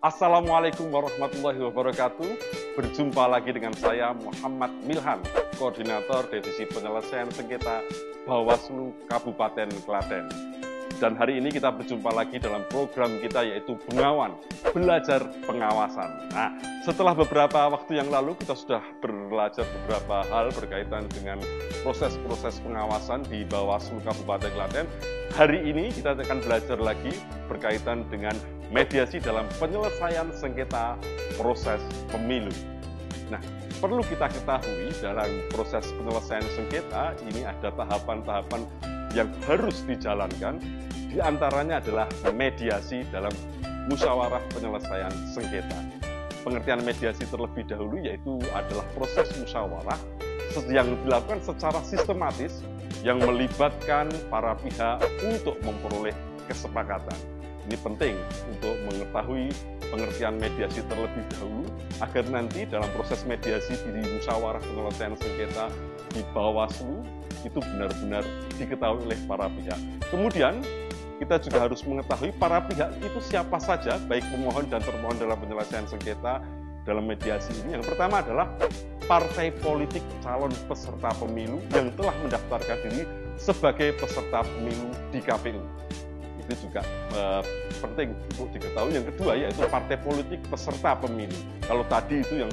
Assalamualaikum warahmatullahi wabarakatuh. Berjumpa lagi dengan saya Muhammad Milhan, Koordinator Divisi Penyelesaian Sengketa Bawaslu Kabupaten Klaten. Dan hari ini kita berjumpa lagi dalam program kita yaitu Bengawan, Belajar Pengawasan. Nah, setelah beberapa waktu yang lalu kita sudah belajar beberapa hal berkaitan dengan proses-proses pengawasan di Bawaslu Kabupaten Klaten. Hari ini kita akan belajar lagi berkaitan dengan mediasi dalam penyelesaian sengketa proses pemilu. Nah, perlu kita ketahui dalam proses penyelesaian sengketa ini ada tahapan-tahapan yang harus dijalankan, di antaranya adalah mediasi dalam musyawarah penyelesaian sengketa. Pengertian mediasi terlebih dahulu yaitu adalah proses musyawarah yang dilakukan secara sistematis yang melibatkan para pihak untuk memperoleh kesepakatan. Ini penting untuk mengetahui pengertian mediasi terlebih dahulu agar nanti dalam proses mediasi di musyawarah penyelesaian sengketa di Bawaslu itu benar-benar diketahui oleh para pihak. Kemudian kita juga harus mengetahui para pihak itu siapa saja, baik pemohon dan termohon dalam penyelesaian sengketa dalam mediasi ini. Yang pertama adalah partai politik calon peserta pemilu yang telah mendaftarkan diri sebagai peserta pemilu di KPU. Itu juga penting untuk diketahui. Yang kedua yaitu partai politik peserta pemilu. Kalau tadi itu yang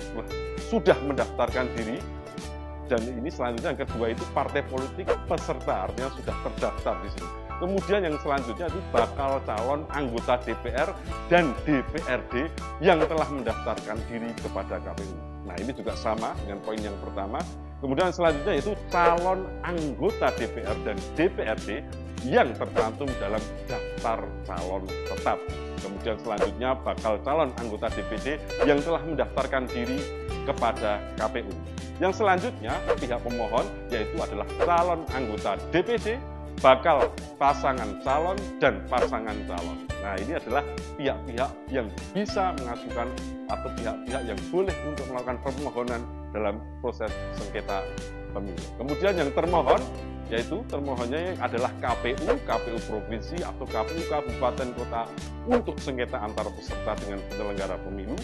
sudah mendaftarkan diri, dan ini selanjutnya yang kedua itu partai politik peserta, artinya sudah terdaftar di sini. Kemudian yang selanjutnya itu bakal calon anggota DPR dan DPRD yang telah mendaftarkan diri kepada KPU. Nah, ini juga sama dengan poin yang pertama. Kemudian selanjutnya yaitu calon anggota DPR dan DPRD yang tercantum dalam daftar calon tetap. Kemudian selanjutnya bakal calon anggota DPD yang telah mendaftarkan diri kepada KPU. Yang selanjutnya pihak pemohon yaitu adalah calon anggota DPD, bakal pasangan calon dan pasangan calon. Nah, ini adalah pihak-pihak yang bisa mengajukan atau pihak-pihak yang boleh untuk melakukan permohonan dalam proses sengketa pemilu. Kemudian yang termohon yaitu termohonnya adalah KPU, KPU provinsi atau KPU kabupaten kota untuk sengketa antar peserta dengan penyelenggara pemilu.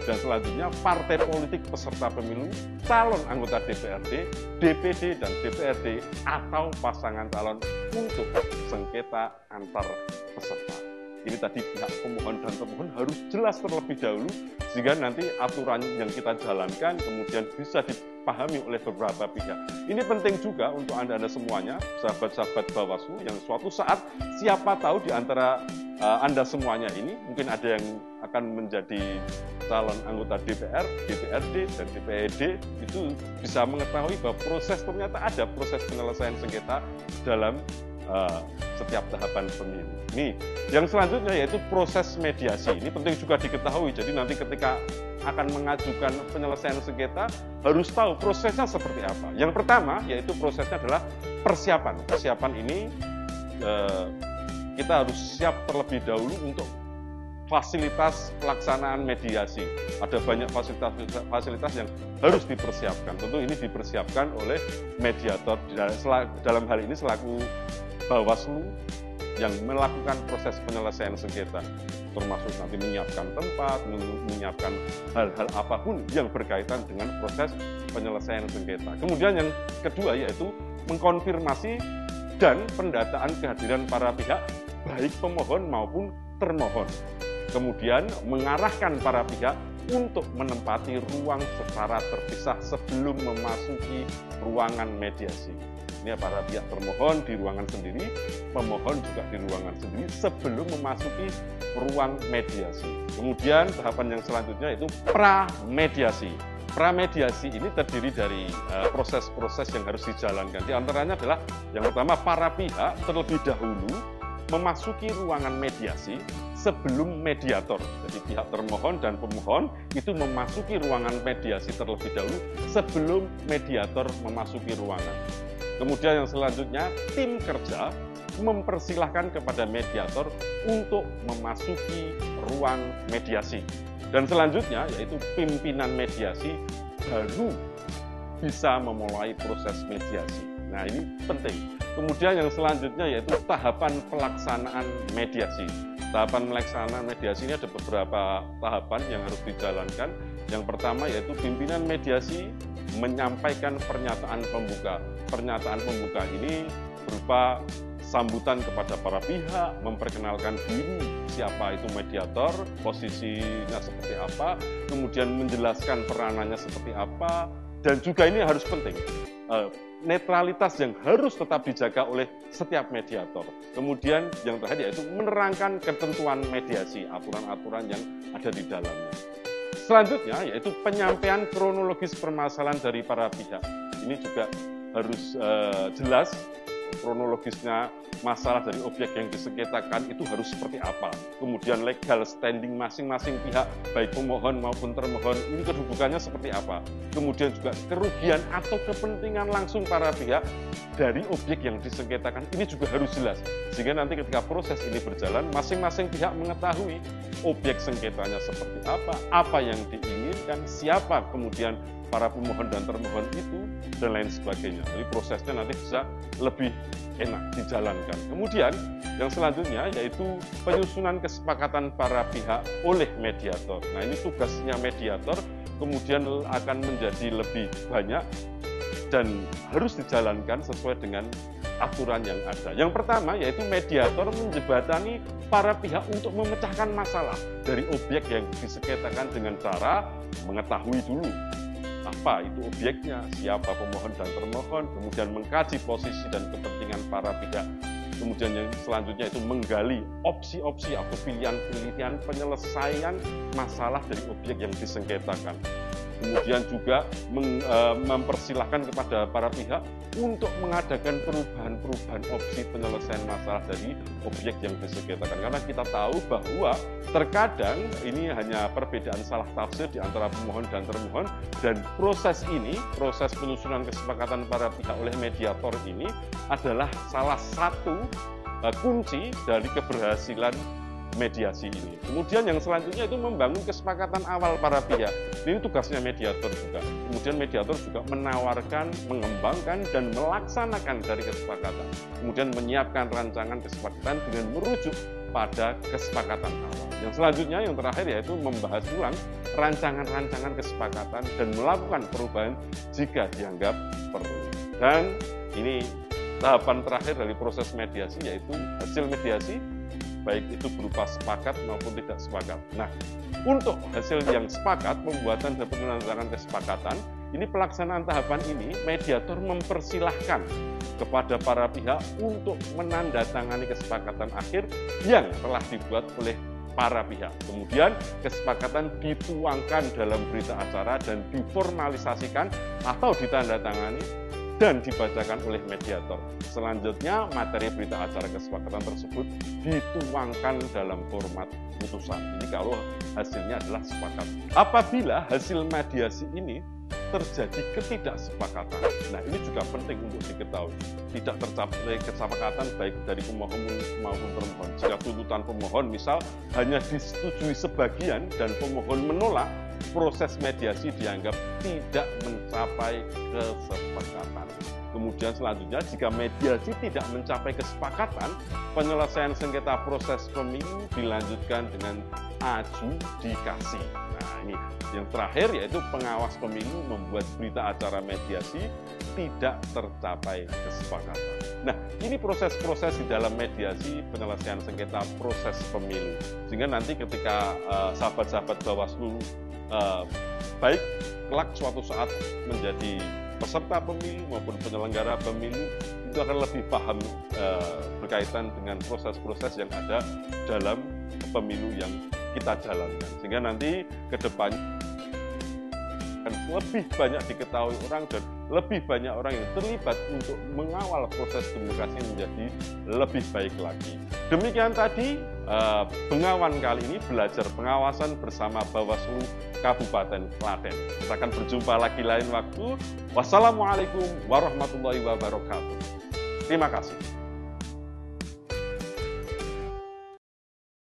Dan selanjutnya partai politik peserta pemilu, calon anggota DPRD, DPD dan DPRD atau pasangan calon untuk sengketa antar peserta. Ini tadi pihak pemohon dan termohon harus jelas terlebih dahulu sehingga nanti aturan yang kita jalankan kemudian bisa dipahami oleh beberapa pihak. Ini penting juga untuk Anda semuanya, sahabat-sahabat Bawaslu, yang suatu saat siapa tahu di antara Anda semuanya ini mungkin ada yang akan menjadi calon anggota DPR, DPRD, dan DPRD itu bisa mengetahui bahwa ternyata ada proses penyelesaian sengketa dalam setiap tahapan pemilu. Nih, yang selanjutnya yaitu proses mediasi. Ini penting juga diketahui. Jadi nanti ketika akan mengajukan penyelesaian sengketa harus tahu prosesnya seperti apa. Yang pertama yaitu prosesnya adalah persiapan. Persiapan ini kita harus siap terlebih dahulu untuk fasilitas pelaksanaan mediasi. Ada banyak fasilitas yang harus dipersiapkan. Tentu ini dipersiapkan oleh mediator dalam hal ini selaku Bawaslu yang melakukan proses penyelesaian sengketa, termasuk nanti menyiapkan tempat, menyiapkan hal-hal apapun yang berkaitan dengan proses penyelesaian sengketa. Kemudian yang kedua yaitu mengkonfirmasi dan pendataan kehadiran para pihak, baik pemohon maupun termohon. Kemudian mengarahkan para pihak untuk menempati ruang secara terpisah sebelum memasuki ruangan mediasi. Ini para pihak termohon di ruangan sendiri, pemohon juga di ruangan sendiri sebelum memasuki ruang mediasi. Kemudian tahapan yang selanjutnya itu pramediasi. Pramediasi ini terdiri dari proses-proses yang harus dijalankan. Di antaranya adalah yang pertama para pihak terlebih dahulu memasuki ruangan mediasi sebelum mediator. Jadi pihak termohon dan pemohon itu memasuki ruangan mediasi terlebih dahulu sebelum mediator memasuki ruangan. Kemudian yang selanjutnya tim kerja mempersilahkan kepada mediator untuk memasuki ruang mediasi. Dan selanjutnya yaitu pimpinan mediasi baru bisa memulai proses mediasi. Nah, ini penting. Kemudian yang selanjutnya yaitu tahapan pelaksanaan mediasi. Tahapan pelaksanaan mediasi ini ada beberapa tahapan yang harus dijalankan. Yang pertama yaitu pimpinan mediasi menyampaikan pernyataan pembuka. Pernyataan pembuka ini berupa sambutan kepada para pihak, memperkenalkan diri, siapa itu mediator, posisinya seperti apa, kemudian menjelaskan peranannya seperti apa, dan juga ini harus penting, netralitas yang harus tetap dijaga oleh setiap mediator. Kemudian yang terakhir yaitu menerangkan ketentuan mediasi, aturan-aturan yang ada di dalamnya. Selanjutnya yaitu penyampaian kronologis permasalahan dari para pihak. Ini juga harus jelas kronologisnya masalah dari objek yang disengketakan itu harus seperti apa. Kemudian legal standing masing-masing pihak, baik pemohon maupun termohon, ini kedudukannya seperti apa. Kemudian juga kerugian atau kepentingan langsung para pihak dari objek yang disengketakan, ini juga harus jelas. Sehingga nanti ketika proses ini berjalan, masing-masing pihak mengetahui objek sengketanya seperti apa yang diinginkan, siapa kemudian para pemohon dan termohon itu, dan lain sebagainya. Jadi prosesnya nanti bisa lebih enak dijalankan. Kemudian yang selanjutnya yaitu penyusunan kesepakatan para pihak oleh mediator. Nah, ini tugasnya mediator kemudian akan menjadi lebih banyak dan harus dijalankan sesuai dengan aturan yang ada. Yang pertama yaitu mediator menjembatani para pihak untuk memecahkan masalah dari objek yang disengketakan dengan cara mengetahui dulu apa itu objeknya, siapa pemohon dan termohon, kemudian mengkaji posisi dan kepentingan para pihak. Kemudian yang selanjutnya itu menggali opsi-opsi atau pilihan-pilihan penyelesaian masalah dari objek yang disengketakan. Kemudian juga mempersilahkan kepada para pihak untuk mengadakan perubahan-perubahan opsi penyelesaian masalah dari objek yang disengketakan. Karena kita tahu bahwa terkadang ini hanya perbedaan salah tafsir di antara pemohon dan termohon, dan proses ini, proses penyusunan kesepakatan para pihak oleh mediator ini adalah salah satu kunci dari keberhasilan mediasi ini. Kemudian yang selanjutnya itu membangun kesepakatan awal para pihak. Ini tugasnya mediator juga. Kemudian mediator juga menawarkan, mengembangkan, dan melaksanakan dari kesepakatan. Kemudian menyiapkan rancangan kesepakatan dengan merujuk pada kesepakatan awal. Yang selanjutnya, yang terakhir yaitu membahas ulang rancangan-rancangan kesepakatan dan melakukan perubahan jika dianggap perlu. Dan ini tahapan terakhir dari proses mediasi yaitu hasil mediasi, baik itu berupa sepakat maupun tidak sepakat. Nah, untuk hasil yang sepakat, pembuatan dan penandatanganan kesepakatan, ini pelaksanaan tahapan ini, mediator mempersilahkan kepada para pihak untuk menandatangani kesepakatan akhir yang telah dibuat oleh para pihak. Kemudian kesepakatan dituangkan dalam berita acara dan diformalisasikan atau ditandatangani dan dibacakan oleh mediator. Selanjutnya, materi berita acara kesepakatan tersebut dituangkan dalam format putusan. Ini kalau hasilnya adalah sepakat. Apabila hasil mediasi ini terjadi ketidaksepakatan, nah ini juga penting untuk diketahui. Tidak tercapai kesepakatan baik dari pemohon maupun termohon. Jika tuntutan pemohon misal hanya disetujui sebagian dan pemohon menolak, proses mediasi dianggap tidak mencapai kesepakatan. Kemudian selanjutnya, jika mediasi tidak mencapai kesepakatan, penyelesaian sengketa proses pemilu dilanjutkan dengan adjudikasi. Nah, ini yang terakhir yaitu pengawas pemilu membuat berita acara mediasi tidak tercapai kesepakatan. Nah, ini proses-proses di dalam mediasi penyelesaian sengketa proses pemilu. Sehingga nanti ketika sahabat-sahabat Bawaslu baik kelak suatu saat menjadi peserta pemilu maupun penyelenggara pemilu, itu akan lebih paham berkaitan dengan proses-proses yang ada dalam pemilu yang kita jalankan. Sehingga nanti ke depan akan lebih banyak diketahui orang dan lebih banyak orang yang terlibat untuk mengawal proses demokrasi menjadi lebih baik lagi. Demikian tadi Bengawan kali ini belajar pengawasan bersama Bawaslu Kabupaten Klaten. Kita akan berjumpa lagi lain waktu. Wassalamualaikum warahmatullahi wabarakatuh. Terima kasih.